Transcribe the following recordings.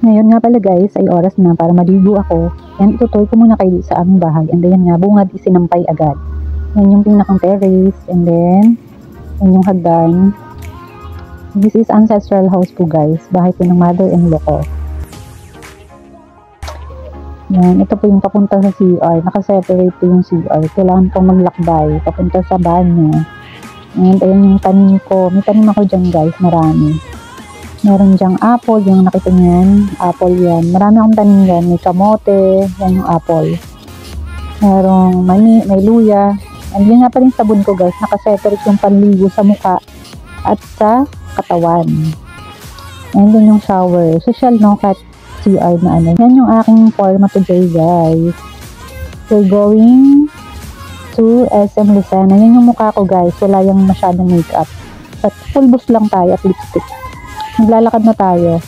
Ngayon nga pala guys, ay oras na para maligo ako. And itutoy ko muna kayo sa aming bahay. And then nga, bungad isinampay agad. Yan yung pinakang terrace. And then, yan yung hagdan. This is ancestral house po guys. Bahay po ng mother-in-law ko. Yan, ito po yung papunta sa CR. Nakaseparate po yung CR. Kailangan pong maglakbay. Papunta sa banyo. And ayan yung tanim ko. May tanim ako dyan guys. Marami. Meron dyang apple, yung nakita niyan, apple yan. Marami akong tanim yan. May kamote, yan yung apple. Merong mani, may luya. And yun nga pa rin sabon ko guys, nakaseparate yung panligo sa mukha at sa katawan. And yun yung shower. Social no, cat CR na ano. Yan yung aking forma today guys. We're going to SM Lucena. Yan yung mukha ko guys, wala yung masyadong makeup. At full buff lang tayo at lipstick. Naglalakad na tayo.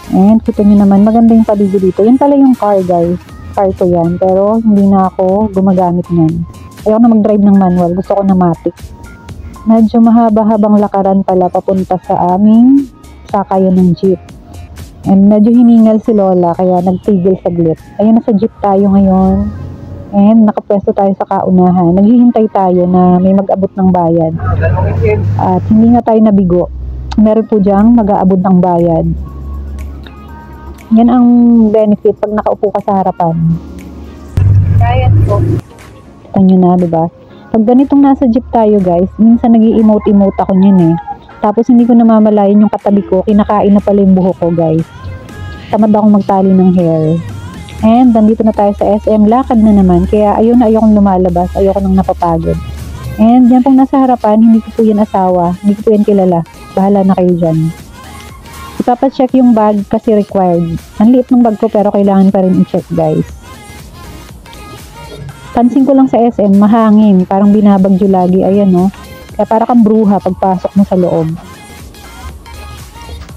And kita nyo naman, maganda yung paligid dito. Yan pala yung car guys. Car ko yan. Pero hindi na ako gumagamit nyan. Ayaw na mag-drive ng manual. Gusto ko na matic. Medyo mahaba-habang lakaran pala papunta sa aming sakayan ng jeep. And medyo hiningal si Lola kaya nagtigil saglit. Ayun, nasa jeep tayo ngayon. And nakapwesto tayo sa kaunahan. Naghihintay tayo na may mag-abot ng bayad. At hindi nga tayo nabigo. Meron po diyang mag-aabot ng bayad. Yan ang benefit pag nakaupo ka sa harapan. Kaya po. Kita nyo na, diba? Pag ganitong nasa jeep tayo guys, minsan nag-i-emote-emote ako nyan eh. Tapos hindi ko namamalayan yung katabi ko, kinakain na pala yung buhok ko guys. Tamad akong magtali ng hair. And nandito na tayo sa SM, lakad na naman. Kaya ayun na ayokong lumalabas, ayoko nang napapagod. And yan pong nasa harapan, hindi ko po yan asawa, hindi ko po yan kilala. Bahala na kayo dyan. Ipapacheck yung bag kasi required. Ang liit ng bag ko pero kailangan pa rin i-check guys. Pansin ko lang sa SM, mahangin. Parang binabagyo lagi. Ayan no. Kaya para kang bruha pagpasok mo sa loob.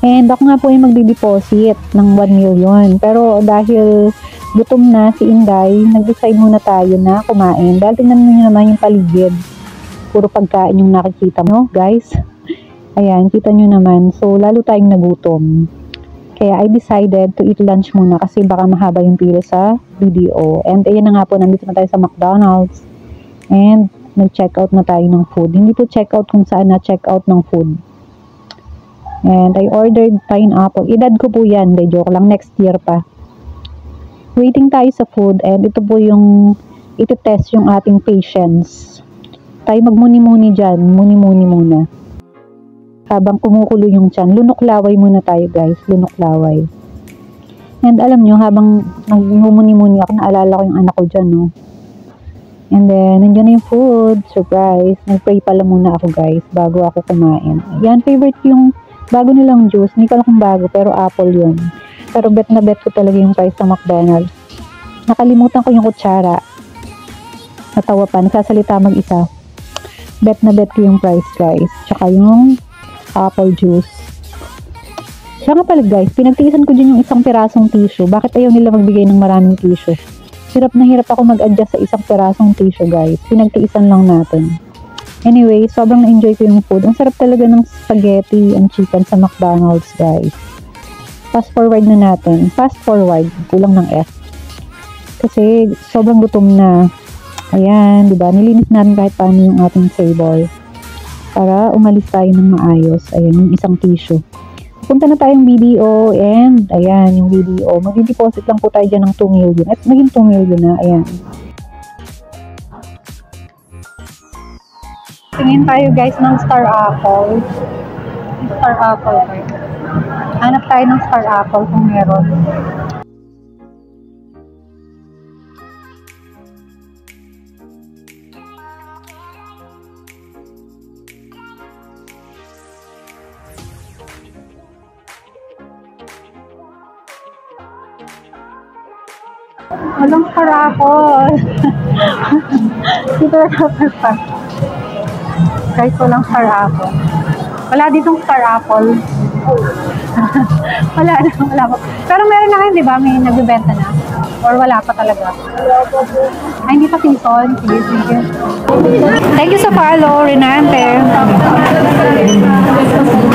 And ako nga po ay magdi-deposit ng 1 million. Pero dahil gutom na si Inday, nag-decide muna tayo na kumain. Dahil tingnan nyo naman yung paligid. Puro pagkain yung nakikita mo guys. Ayan, kita nyo naman. So, lalo tayong nagutom. Kaya I decided to eat lunch muna kasi baka mahaba yung pila sa video. And ayan na nga po, nandito na tayo sa McDonald's. And nag-checkout na tayo ng food. Hindi po checkout kung saan na checkout ng food. And I ordered pineapple. Edad ko po yan. De joke lang. Next year pa. Waiting tayo sa food. And ito po yung iti-test yung ating patience. Tayo magmuni-muni dyan. Muni-muni muna. Habang kumukulo yung tiyan. Lunok-laway muna tayo guys. Lunok-laway. And alam nyo, habang nagmumuni-muni ako, naalala ko yung anak ko dyan, no? And then, nandiyan na yung food. Surprise. Nag-pray pala muna ako guys, bago ako kumain. Yan, favorite yung bago nilang juice. Hindi ko alam kung bago, pero apple yun. Pero bet na bet ko talaga yung price sa McDonald's. Nakalimutan ko yung kutsara. Natawa pa. Nagsasalita mag-isa. Bet na bet ko yung price guys. Tsaka yung apple juice. Siya nga pala guys, pinagtiisan ko dyan yung isang pirasong tissue. Bakit ayaw nila magbigay ng maraming tissue? Hirap na hirap ako mag-adjust sa isang pirasong tissue guys. Pinagtiisan lang natin. Anyway, sobrang na-enjoy ko yung food. Ang sarap talaga ng spaghetti and chicken sa McDonald's guys. Fast forward na natin. Fast forward. Kulang ng F. Kasi sobrang gutom na. Ayan, diba? Nilinis natin kahit paano yung ating table. Para umalis tayo ng maayos. Ayan, yung isang tissue. Punta na tayong BDO and ayan, yung BDO. Mag-deposit lang po tayo dyan ng 2 million. At naging 2 million na. Ayan. Tingin tayo guys ng Star Apple. Star Apple kayo. Hanap tayo ng Star Apple kung meron. Walang Star Apple. Super pa. Guys, walang Star Apple. Wala ditong Star Apple. wala pa. Pero meron na ngayon, di ba? May nagbibenta na. Or wala pa talaga. Ay, hindi pa season. Sige. Thank you sa follow, Renante.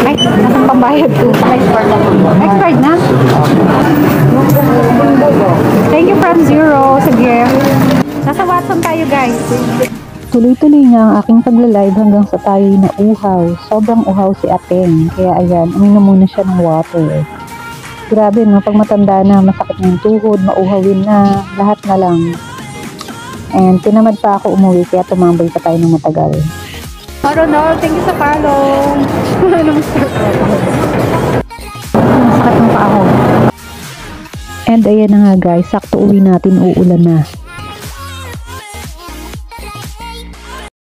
Ay, nasang pambayad ko. Expired na. Expired na? Tapon tayo guys. Tuloy-tuloy nga ang aking pagla-live hanggang sa tayo nauhaw. Sobrang uhaw si Ateng. Kaya ayan, uminom muna siya ng water. Grabe no, pag matanda na, masakit na yung tuhod, mauhawin na, lahat na lang. And tinamad pa ako umuwi kaya tumambay pa tayo ng matagal. Ronald, thank you sa follow. Masakit ng paa ko. And ayan na nga guys, sakto uwi natin, uulan na.